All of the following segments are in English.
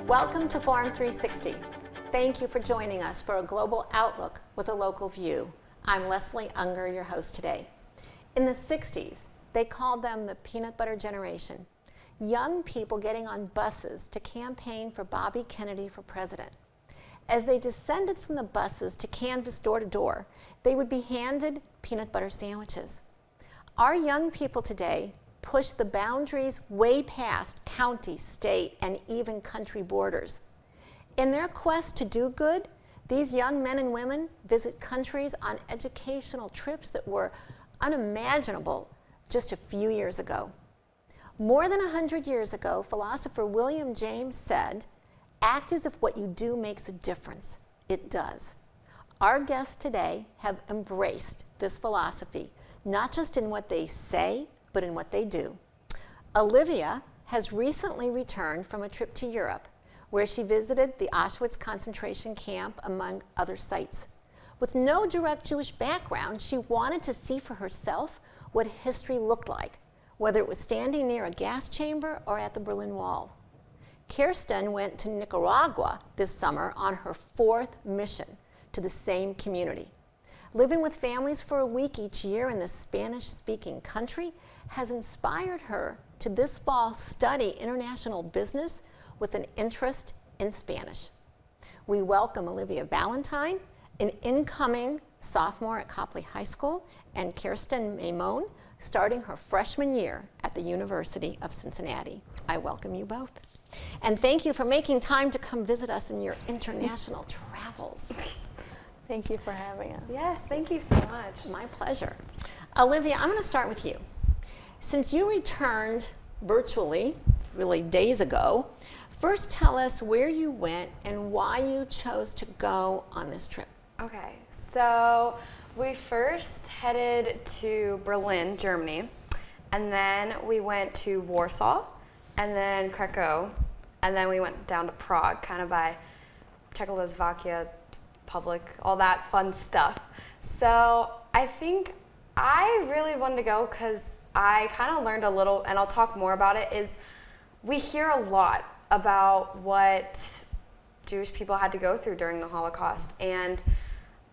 Welcome to Forum 360. Thank you for joining us for a global outlook with a local view. I'm Leslie Unger, your host today. In the 60s, they called them the peanut butter generation. Young people getting on buses to campaign for Bobby Kennedy for president. As they descended from the buses to canvass door to door, they would be handed peanut butter sandwiches. Our young people today push the boundaries way past county, state, and even country borders. In their quest to do good, these young men and women visit countries on educational trips that were unimaginable just a few years ago. More than 100 years ago, philosopher William James said, "Act as if what you do makes a difference." It does. Our guests today have embraced this philosophy, not just in what they say, but in what they do. Olivia has recently returned from a trip to Europe, where she visited the Auschwitz concentration camp, among other sites. With no direct Jewish background, she wanted to see for herself what history looked like, whether it was standing near a gas chamber or at the Berlin Wall. Kirsten went to Nicaragua this summer on her 4th mission to the same community. Living with families for a week each year in this Spanish-speaking country has inspired her to this fall study international business with an interest in Spanish. We welcome Olivia Valentine, an incoming sophomore at Copley High School, and Kirsten Maimon, starting her freshman year at the University of Cincinnati. I welcome you both. And thank you for making time to come visit us in your international travels. Thank you for having us. Yes, thank you so much. My pleasure. Olivia, I'm going to start with you. Since you returned virtually, really days ago, first tell us where you went and why you chose to go on this trip. Okay, so we first headed to Berlin, Germany, and then we went to Warsaw, and then Krakow, and then we went down to Prague, kind of by Czechoslovakia, Public, all that fun stuff. So I think I really wanted to go because I kind of learned a little, and I'll talk more about it, is we hear a lot about what Jewish people had to go through during the Holocaust, and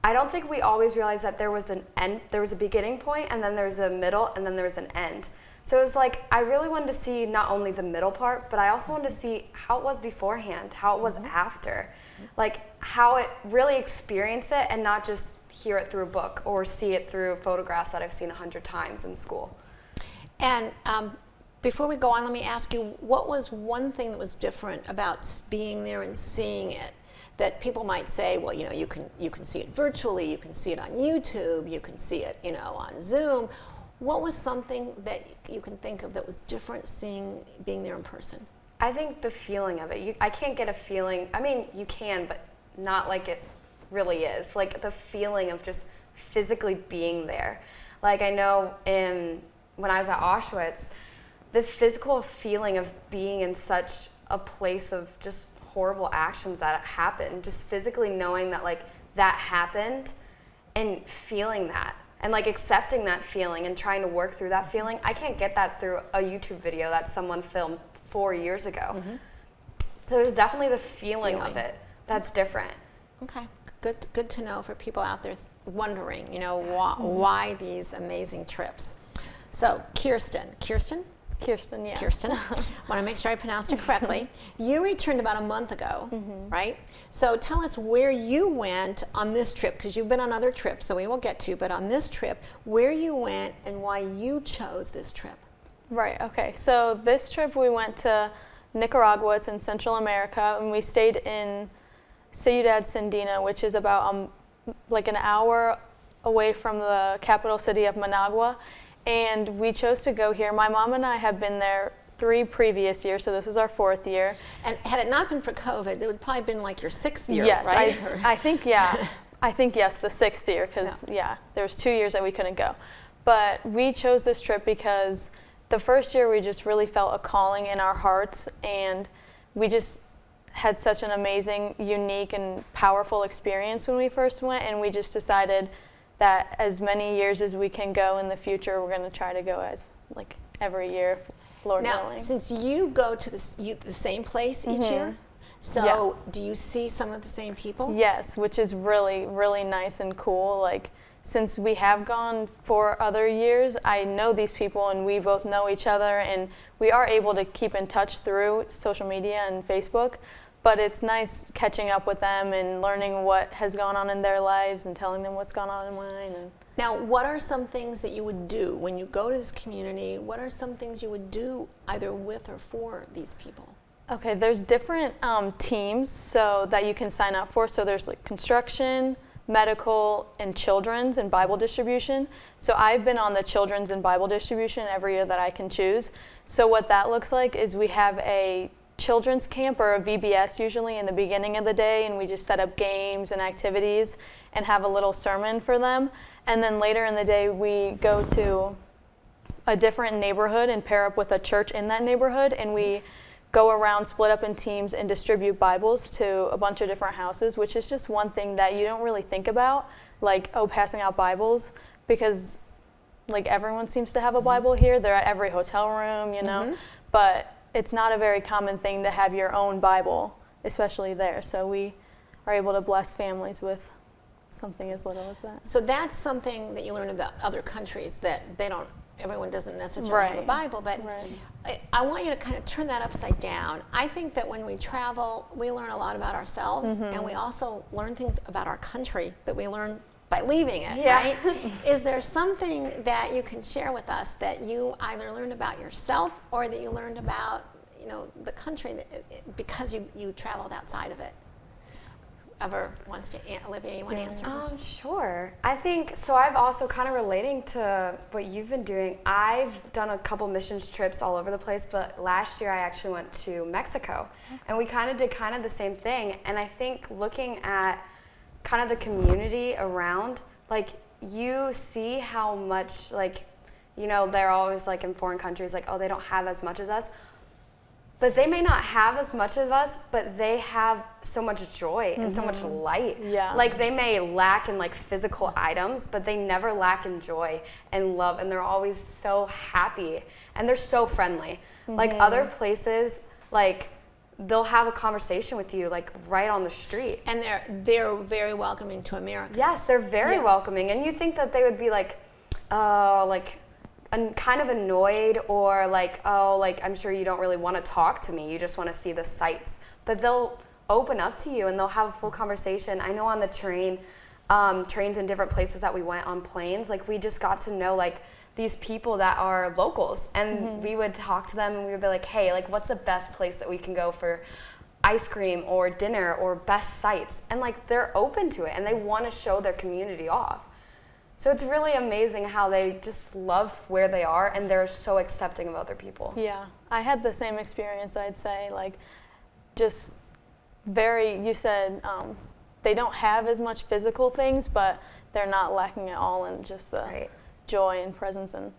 I don't think we always realized that there was an end, there was a beginning point, and then there was a middle, and then there was an end. So it was like, I really wanted to see not only the middle part, but I also wanted to see how it was beforehand, how it was after, like how it really experienced it and not just hear it through a book or see it through photographs that I've seen 100 times in school. And before we go on, let me ask you, what was one thing that was different about being there and seeing it that people might say, well, you know, you can see it virtually, you can see it on YouTube, you can see it, you know, on Zoom. What was something that you can think of that was different being there in person? I think the feeling of it. I can't get a feeling, I mean, you can, but not like it really is. Like the feeling of just physically being there. Like I know when I was at Auschwitz, the physical feeling of being in such a place of just horrible actions that happened, just physically knowing that like that happened and feeling that and like accepting that feeling and trying to work through that feeling. I can't get that through a YouTube video that someone filmed 4 years ago. Mm-hmm. So there's definitely the feeling of it that's different. Okay, good to know for people out there wondering, you know, why these amazing trips. So Kirsten, yeah. Kirsten, want to make sure I pronounced it correctly. You returned about a month ago, right? So tell us where you went on this trip, because you've been on other trips that we will get to, but on this trip, where you went and why you chose this trip. Right, okay. So this trip we went to Nicaragua, it's in Central America, and we stayed in Ciudad Sandina, which is about like an hour away from the capital city of Managua. And we chose to go here. My mom and I have been there 3 previous years, so this is our 4th year. And had it not been for COVID, it would probably been like your 6th year, yes, right? I think, yeah. I think, yes, the 6th year, because, there was 2 years that we couldn't go. But we chose this trip because the first year we just really felt a calling in our hearts, and we just had such an amazing, unique, and powerful experience when we first went, and we just decided that as many years as we can go in the future, we're going to try to go as like every year, Lord Now, willing. since you go to the same place each year, so do you see some of the same people? Yes, which is really, really nice and cool. Like, since we have gone for other years, I know these people and we both know each other, and we are able to keep in touch through social media and Facebook. But it's nice catching up with them and learning what has gone on in their lives and telling them what's gone on in mine. And Now, what are some things that you would do when you go to this community? What are some things you would do either with or for these people? okay, there's different teams so that you can sign up for. So there's like construction, medical, and children's and Bible distribution. So I've been on the children's and Bible distribution every year that I can choose. So what that looks like is we have a children's camp or a VBS usually in the beginning of the day, and we just set up games and activities and have a little sermon for them. And then later in the day we go to a different neighborhood and pair up with a church in that neighborhood, and we go around, split up in teams, and distribute Bibles to a bunch of different houses, which is just one thing that you don't really think about, like, oh, passing out Bibles, because like everyone seems to have a Bible here. They're at every hotel room, you know, but it's not a very common thing to have your own Bible, especially there. So we are able to bless families with something as little as that. So that's something that you learn about other countries, that everyone doesn't necessarily have a Bible, but I want you to kind of turn that upside down. I think that when we travel, we learn a lot about ourselves, and we also learn things about our country that we learn by leaving it, right? Is there something that you can share with us that you either learned about yourself or that you learned about, you know, the country because you traveled outside of it? Ever wants to, Olivia, you want to answer? Sure. I think, so I've also kind of relating to what you've been doing. I've done a couple missions trips all over the place, but last year I actually went to Mexico, and we kind of did kind of the same thing. And I think looking at kind of the community around, like, you see how much, like, you know, they're always like in foreign countries, like, oh, they don't have as much as us. But they may not have as much as us, but they have so much joy and so much light. Yeah. Like, they may lack in like physical items, but they never lack in joy and love, and they're always so happy, and they're so friendly. Like, other places, like, they'll have a conversation with you like right on the street. And they're very welcoming to America. Yes, they're very welcoming, and you think that they would be like, oh, like, kind of annoyed, or like, oh, like, I'm sure you don't really want to talk to me, you just want to see the sights. But they'll open up to you and they'll have a full conversation. I know on the trains in different places that we went, on planes, like, we just got to know like these people that are locals, and we would talk to them, and we would be like, hey, like, what's the best place that we can go for ice cream or dinner or best sights? And like, they're open to it, and they want to show their community off. So it's really amazing how they just love where they are, and they're so accepting of other people. Yeah, I had the same experience, I'd say, like, just very, you said they don't have as much physical things, but they're not lacking at all in just the joy and presence, and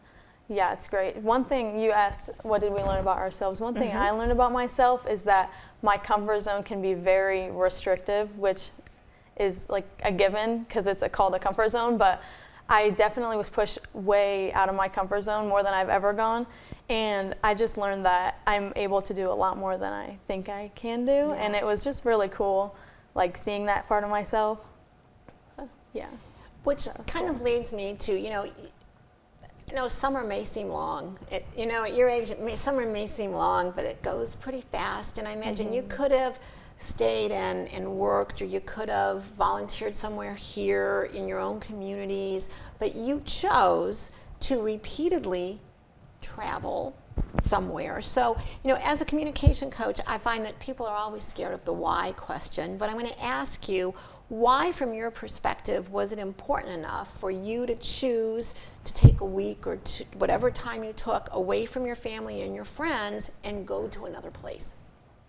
yeah, it's great. One thing you asked, what did we learn about ourselves? One thing I learned about myself is that my comfort zone can be very restrictive, which is like a given because it's called a comfort zone, but I definitely was pushed way out of my comfort zone, more than I've ever gone. And I just learned that I'm able to do a lot more than I think I can do. And it was just really cool, like, seeing that part of myself. Which kind of leads me to, you know, summer may seem long. You know, at your age, summer may seem long, but it goes pretty fast. And I imagine you could have stayed and worked, or you could have volunteered somewhere here in your own communities, but you chose to repeatedly travel somewhere. So, you know, as a communication coach, I find that people are always scared of the why question, but I'm going to ask you, why, from your perspective, was it important enough for you to choose to take a week or two, whatever time you took, away from your family and your friends and go to another place?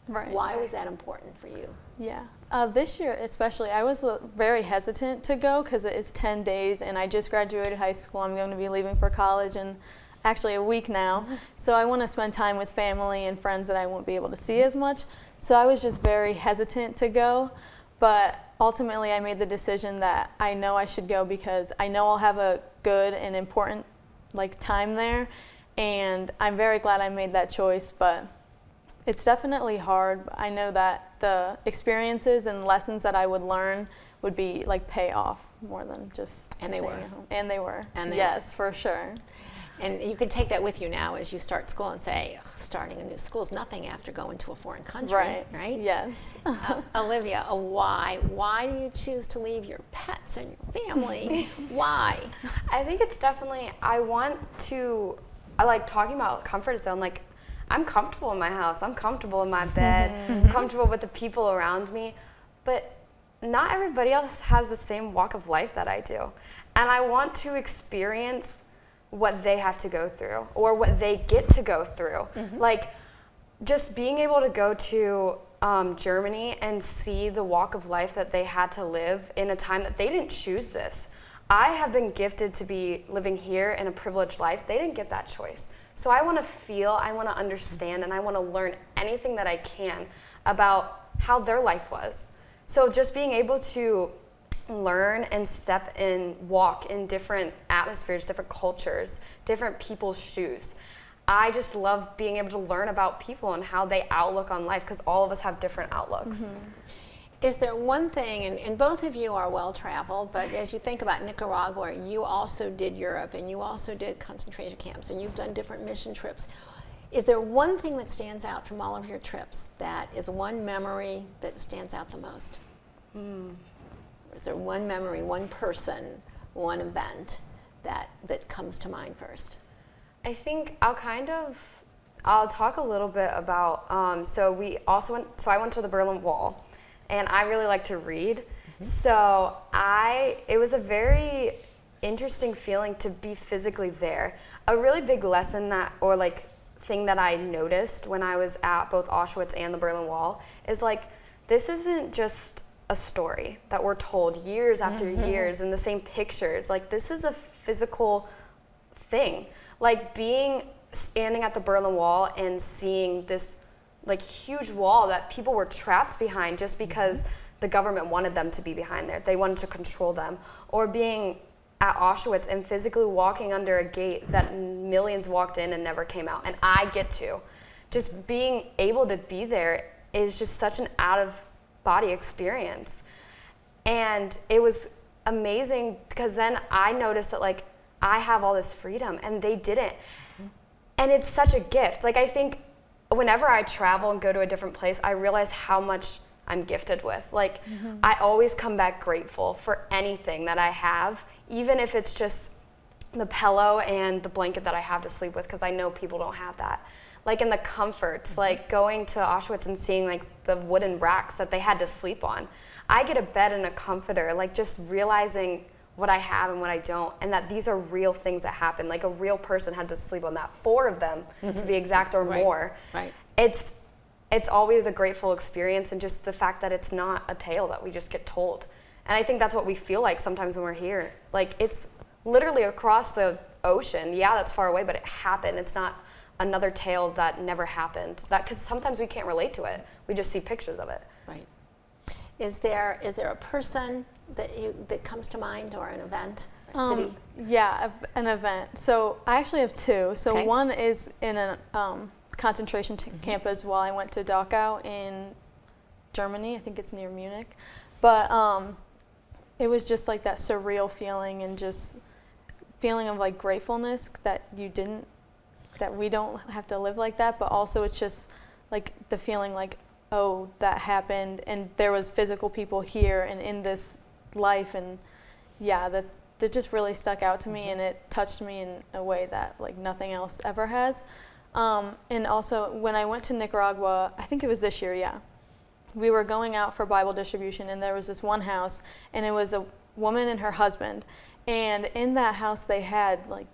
Right. Why was that important for you? Yeah. This year especially, I was very hesitant to go because it is 10 days and I just graduated high school. I'm going to be leaving for college in actually a week now. So I want to spend time with family and friends that I won't be able to see as much. So I was just very hesitant to go, but ultimately I made the decision that I know I should go because I know I'll have a good and important like time there, and I'm very glad I made that choice. But it's definitely hard. I know that the experiences and lessons that I would learn would be like pay off more than just And they staying were. at home. And they were. And they yes, for sure. And you can take that with you now as you start school and say, "Ugh, starting a new school is nothing after going to a foreign country, right? Yes. Olivia, why? Why do you choose to leave your pets and your family? Why? I think it's definitely, I like talking about comfort zone, like I'm comfortable in my house, I'm comfortable in my bed, I'm comfortable with the people around me, but not everybody else has the same walk of life that I do. And I want to experience what they have to go through or what they get to go through. Like just being able to go to Germany and see the walk of life that they had to live in a time that they didn't choose this. I have been gifted to be living here in a privileged life. They didn't get that choice. So I want to feel, I want to understand, and I want to learn anything that I can about how their life was. So just being able to learn and step and walk in different atmospheres, different cultures, different people's shoes. I just love being able to learn about people and how they outlook on life, because all of us have different outlooks. Is there one thing, and both of you are well-traveled, but as you think about Nicaragua, you also did Europe, and you also did concentration camps, and you've done different mission trips. Is there one thing that stands out from all of your trips that is one memory that stands out the most? Is there one memory, one person, one event that comes to mind first? I think I'll talk a little bit about, so I went to the Berlin Wall, and I really like to read. So it was a very interesting feeling to be physically there. A really big lesson thing that I noticed when I was at both Auschwitz and the Berlin Wall is like, this isn't just a story that we're told years after years in the same pictures. Like, this is a physical thing. Like standing at the Berlin Wall and seeing this like huge wall that people were trapped behind just because the government wanted them to be behind there. They wanted to control them. Or being at Auschwitz and physically walking under a gate that millions walked in and never came out. And I get to. Just being able to be there is just such an out-of-body experience. And it was amazing because then I noticed that like I have all this freedom and they didn't. And it's such a gift. Like, I think whenever I travel and go to a different place, I realize how much I'm gifted with. Like, I always come back grateful for anything that I have, even if it's just the pillow and the blanket that I have to sleep with, because I know people don't have that. Like, in the comforts, like going to Auschwitz and seeing like the wooden racks that they had to sleep on. I get a bed and a comforter, like just realizing what I have and what I don't, and that these are real things that happen. Like, a real person had to sleep on that, 4 of them to be exact, or more. Right. It's always a grateful experience, and just the fact that it's not a tale that we just get told. And I think that's what we feel like sometimes when we're here. Like, it's literally across the ocean. Yeah, that's far away, but it happened. It's not another tale that never happened. Because sometimes we can't relate to it. We just see pictures of it. Right. Is there a person that comes to mind, or an event, or city? Yeah, an event. So I actually have 2. So Okay. one is in a concentration camp as well. I went to Dachau in Germany. I think it's near Munich. But it was just like that surreal feeling, and just feeling of like gratefulness that we don't have to live like that. But also it's just like the feeling like, oh, that happened, and there was physical people here and in this life, and yeah, that just really stuck out to me, and it touched me in a way that like nothing else ever has. And also when I went to Nicaragua, I think it was this year, yeah, we were going out for Bible distribution, and there was this one house, and it was a woman and her husband, and in that house they had like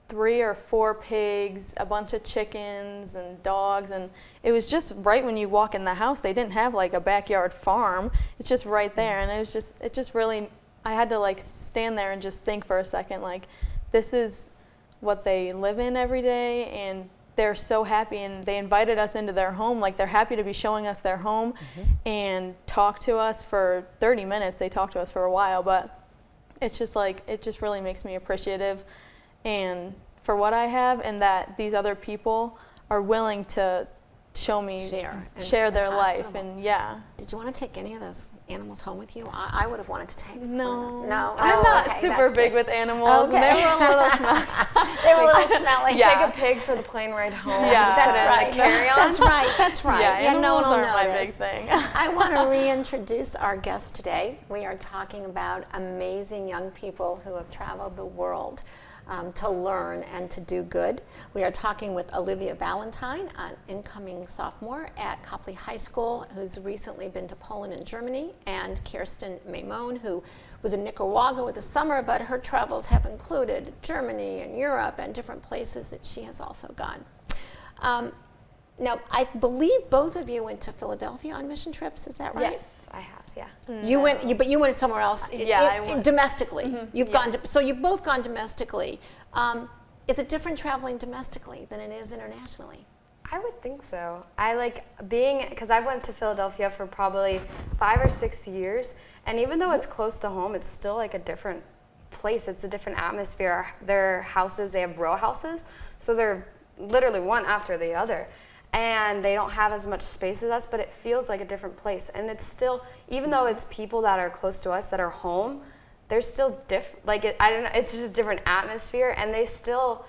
3 or 4 pigs, a bunch of chickens and dogs, and it was just right when you walk in the house. They didn't have like a backyard farm. It's just right there, and it just really, I had to like stand there and just think for a second, like, this is what they live in every day, and they're so happy, and they invited us into their home. Like, they're happy to be showing us their home and talk to us for 30 minutes. They talked to us for a while, but it's just like, it just really makes me appreciative and for what I have, and that these other people are willing to show me, share their life. And Did you want to take any of those animals home with you? I would have wanted to take some of those. No, No, I'm not okay, super that's big good. with animals. Okay. And they were a little smelly. They were a little smelly. Yeah. Take a pig for the plane ride home. Yeah. Just put That's it in right. the carry-on. That's right. Yeah, no one animals will aren't my notice. big thing. I want to reintroduce our guest today. We are talking about amazing young people who have traveled the world to learn and to do good. We are talking with Olivia Valentine, an incoming sophomore at Copley High School, who's recently been to Poland and Germany, and Kirsten Maimon, who was in Nicaragua with the summer, but her travels have included Germany and Europe and different places that she has also gone. Now, I believe both of you went to Philadelphia on mission trips. Is that right? Yes, I have. Yeah. But you went somewhere else. I went Domestically. You've gone. So you've both gone domestically. Is it different traveling domestically than it is internationally? I would think so. I like being, because I went to Philadelphia for probably 5 or 6 years, and even though it's close to home, it's still like a different place. It's a different atmosphere. Their houses, they have row houses, so they're literally one after the other. And they don't have as much space as us, but it feels like a different place. And it's still, even though it's people that are close to us that are home, they're still different. Like, I don't know, it's just a different atmosphere, and they still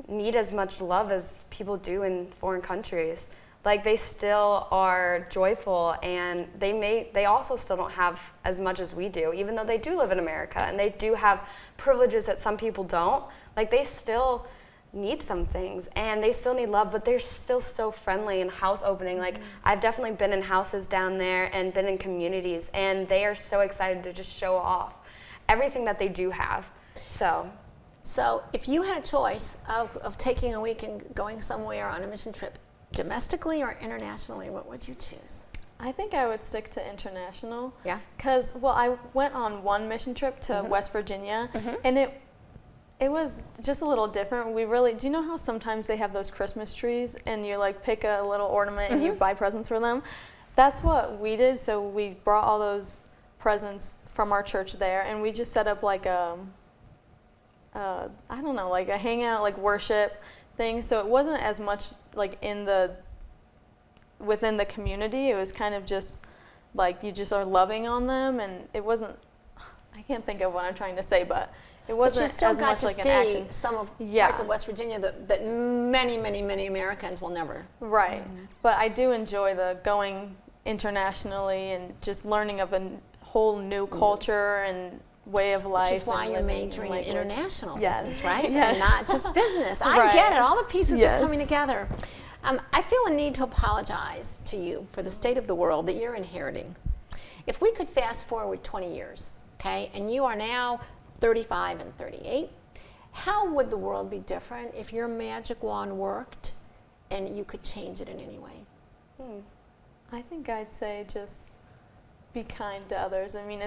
need as much love as people do in foreign countries. Like, they still are joyful, and they also still don't have as much as we do, even though they do live in America, and they do have privileges that some people don't. Like, they still need some things, and they still need love, but they're still so friendly and house opening. Like, I've definitely been in houses down there and been in communities, and they are so excited to just show off everything that they do have. So if you had a choice of taking a week and going somewhere on a mission trip, domestically or internationally, what would you choose? I think I would stick to international. Yeah. Because, I went on one mission trip to West Virginia, and it was just a little different. Do you know how sometimes they have those Christmas trees and you like pick a little ornament and you buy presents for them? That's what we did. So we brought all those presents from our church there, and we just set up like I don't know, like a hangout, like worship thing. So it wasn't as much like within the community. It was kind of just like you just are loving on them, and it wasn't, I can't think of what I'm trying to say, but it wasn't But you still as got much to like an see action. some of Yeah. parts of West Virginia that many, many, many Americans will never. Right. But I do enjoy the going internationally and just learning of a whole new culture and way of life. Which is why and you're living majoring in language. international Yes. business, right? Yes. And not just business. I Right. get it. All the pieces are coming Yes. together. I feel a need to apologize to you for the state of the world that you're inheriting. If we could fast forward 20 years, okay, and you are now 35 and 38, how would the world be different if your magic wand worked and you could change it in any way? I think I'd say just be kind to others. I mean,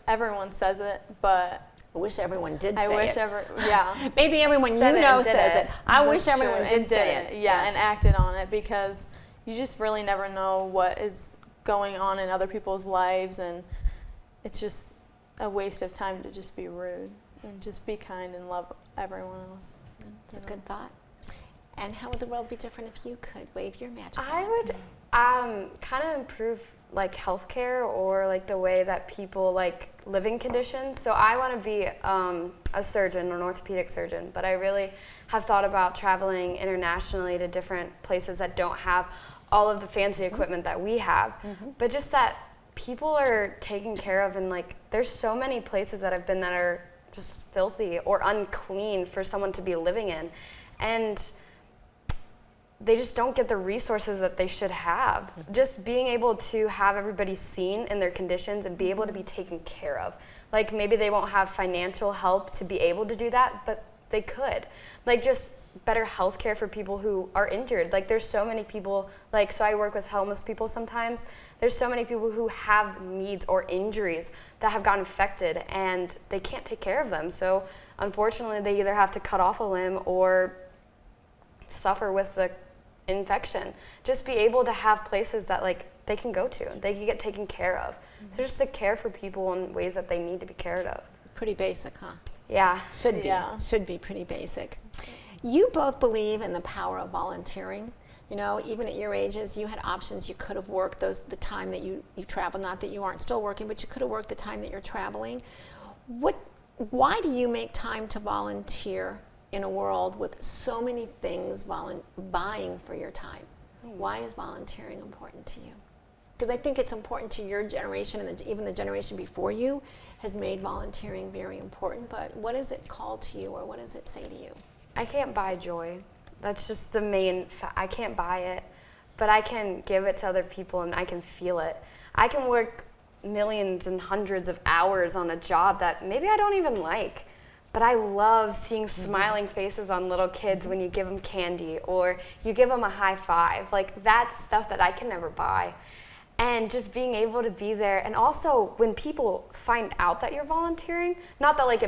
everyone says it, but I wish everyone did I say wish it. yeah. Maybe everyone Said you it know and did says it. it. I That's wish everyone true, did and say it. it. Yeah, Yes. and acted on it, because you just really never know what is going on in other people's lives, and it's just a waste of time to just be rude, and just be kind and love everyone else. It's a good thought. And how would the world be different if you could wave your magic wand? I would kind of improve like healthcare, or like the way that people like living conditions. So I want to be a surgeon, an orthopedic surgeon, but I really have thought about traveling internationally to different places that don't have all of the fancy equipment that we have, but just that people are taken care of, and like there's so many places that I've been that are just filthy or unclean for someone to be living in, and they just don't get the resources that they should have. Just being able to have everybody seen in their conditions and be able to be taken care of. Like maybe they won't have financial help to be able to do that, but they could. Like just better health care for people who are injured. Like there's so many people, like so I work with homeless people sometimes. There's so many people who have needs or injuries that have gotten infected and they can't take care of them. So unfortunately they either have to cut off a limb or suffer with the infection. Just be able to have places that like they can go to, they can get taken care of. So just to care for people in ways that they need to be cared of. Pretty basic, huh? Yeah. Should be. Yeah. Should be pretty basic. You both believe in the power of volunteering. You know, even at your ages, you had options. You could have worked the time that you traveled. Not that you aren't still working, but you could have worked the time that you're traveling. Why do you make time to volunteer in a world with so many things vying for your time? Why is volunteering important to you? Because I think it's important to your generation, and even the generation before you has made volunteering very important. But what does it call to you, or what does it say to you? I can't buy joy. That's just the main I can't buy it, but I can give it to other people and I can feel it. I can work millions and hundreds of hours on a job that maybe I don't even like, but I love seeing smiling faces on little kids when you give them candy or you give them a high five. Like, that's stuff that I can never buy. And just being able to be there, and also when people find out that you're volunteering, not that like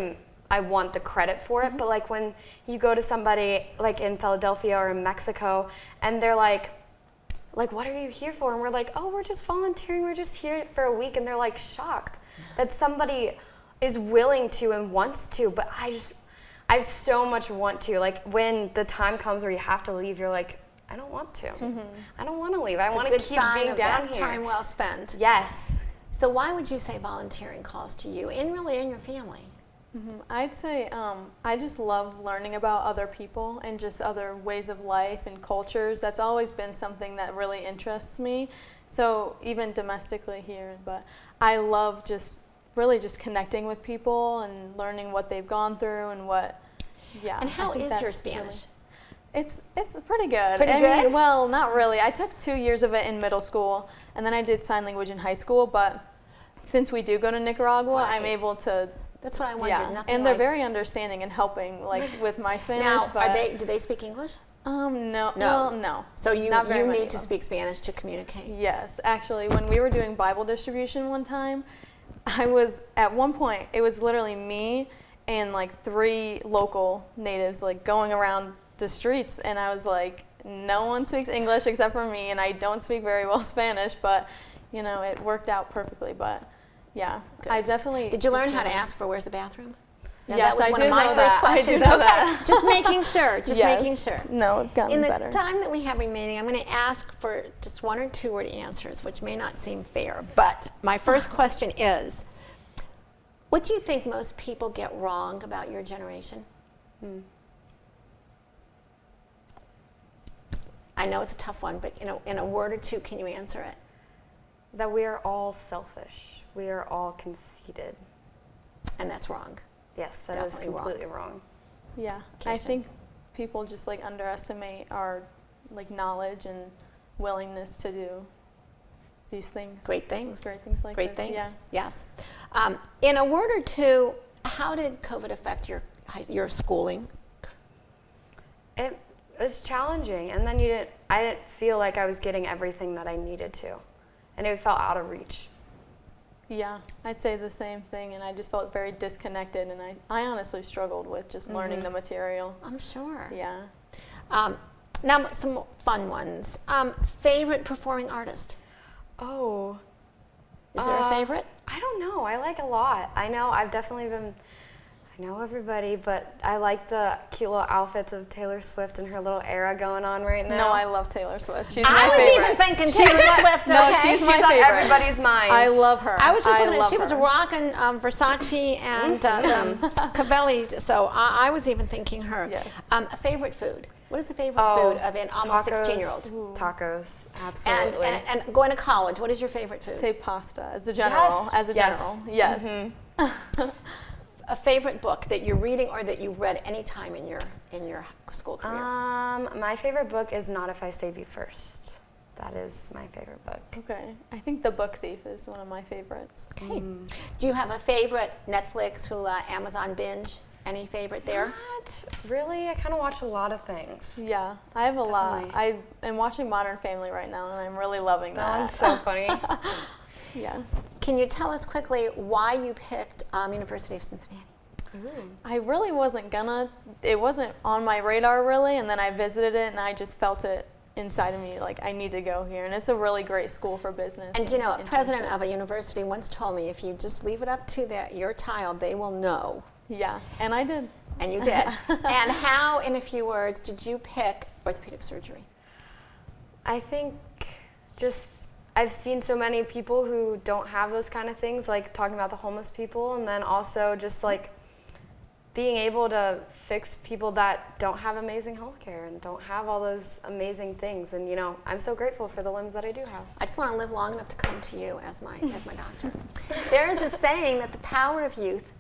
I want the credit for it, but like when you go to somebody like in Philadelphia or in Mexico and they're like, what are you here for? And we're like, oh, we're just volunteering, we're just here for a week. And they're like shocked that somebody is willing to and wants to, but I so much want to. Like, when the time comes where you have to leave, you're like, I don't want to. I don't want to leave. I want to keep being down here. Time well spent. Yes. So why would you say volunteering calls to you, and really in your family? I'd say I just love learning about other people and just other ways of life and cultures. That's always been something that really interests me. So even domestically here, but I love really just connecting with people and learning what they've gone through and what. Yeah. And how I think is your that's Spanish? It's pretty good. Pretty I good? mean, well, not really. I took 2 years of it in middle school, and then I did sign language in high school. But since we do go to Nicaragua, I'm Right. able to. That's what I wondered. Yeah, Nothing and they're like- very understanding and helping, like with my Spanish. Now, but do they speak English? no, No. well, no. So you Not very many need of to them. speak Spanish to communicate. Yes, actually, when we were doing Bible distribution one time, I was at one point. It was literally me and like 3 local natives, like going around the streets, and I was like, no one speaks English except for me, and I don't speak very well Spanish, but you know, it worked out perfectly. But yeah, Good. I definitely. Did you learn how to ask for where's the bathroom? Now, Yes, that was I one do of my know first that. I do questions. know Okay, that. just making sure. Just Yes. making sure. No, it's gotten In the better. time that we have remaining, I'm going to ask for just 1 or 2 word answers, which may not seem fair. But my first question is, what do you think most people get wrong about your generation? I know it's a tough one, but in a word or 2, can you answer it? That we are all selfish. We are all conceited. And that's wrong. Yes, that is Definitely wrong. completely wrong. Yeah, I Kirsten? think people just like underestimate our like knowledge and willingness to do these things. Great things. Great things like Great this. things. Yeah. Yes. In a word or 2, how did COVID affect your schooling? It was challenging, and then I didn't feel like I was getting everything that I needed to, and it felt out of reach. Yeah, I'd say the same thing, and I just felt very disconnected, and I honestly struggled with just learning the material. I'm sure. Yeah. Now some fun ones. Favorite performing artist? Oh. Is there a favorite? I don't know. I like a lot. I know I know everybody, but I like the cute little outfits of Taylor Swift and her little era going on right now. No, I love Taylor Swift. She's I my was favorite. even thinking Taylor Swift. No, okay. she's my She's on favorite. everybody's mind. I love her. I was just looking at love she was her. rocking Versace and Cavelli, so I was even thinking her. Yes. A favorite food? What is the favorite food of an almost 16-year-old? Tacos, And, absolutely. and going to college, what is your favorite food? Say pasta as a general. Yes. As a Yes. general. Yes. A favorite book that you're reading or that you've read any time in your school career? My favorite book is Not If I Save You First. That is my favorite book. Okay. I think The Book Thief is one of my favorites. Okay. Do you have a favorite Netflix, Hulu, Amazon binge? Any favorite there? What? Really? I kind of watch a lot of things. Yeah, I have a lot. Definitely. I am watching Modern Family right now, and I'm really loving Oh, that. it's so funny. Yeah. Can you tell us quickly why you picked University of Cincinnati? I really wasn't gonna. It wasn't on my radar really, and then I visited it, and I just felt it inside of me, like I need to go here. And it's a really great school for business. And you know, a president of a internships. university once told me, if you just leave it up to your child, they will know. Yeah, and I did. And you did. And how, in a few words, did you pick orthopedic surgery? I think just I've seen so many people who don't have those kind of things, like talking about the homeless people, and then also just like being able to fix people that don't have amazing health care and don't have all those amazing things. And you know, I'm so grateful for the limbs that I do have. I just want to live long enough to come to you as my doctor. There is a saying that the power of youth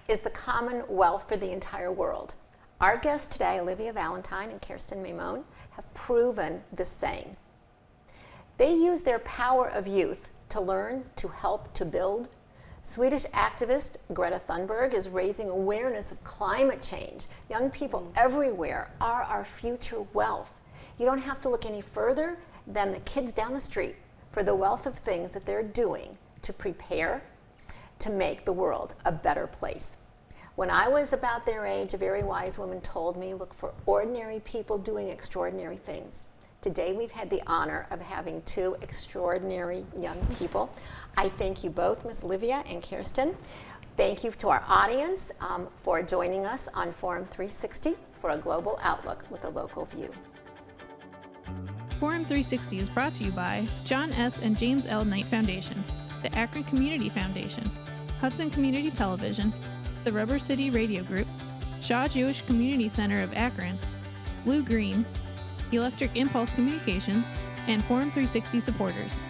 is the common wealth for the entire world. Our guests today, Olivia Valentine and Kirsten Maimone, have proven this saying. They use their power of youth to learn, to help, to build. Swedish activist Greta Thunberg is raising awareness of climate change. Young people everywhere are our future wealth. You don't have to look any further than the kids down the street for the wealth of things that they're doing to prepare to make the world a better place. When I was about their age, a very wise woman told me, look for ordinary people doing extraordinary things. Today we've had the honor of having two extraordinary young people. I thank you both, Ms. Olivia and Kirsten. Thank you to our audience for joining us on Forum 360 for a global outlook with a local view. Forum 360 is brought to you by John S. and James L. Knight Foundation, the Akron Community Foundation, Hudson Community Television, the Rubber City Radio Group, Shaw Jewish Community Center of Akron, Blue Green, Electric Impulse Communications, and Forum 360 supporters.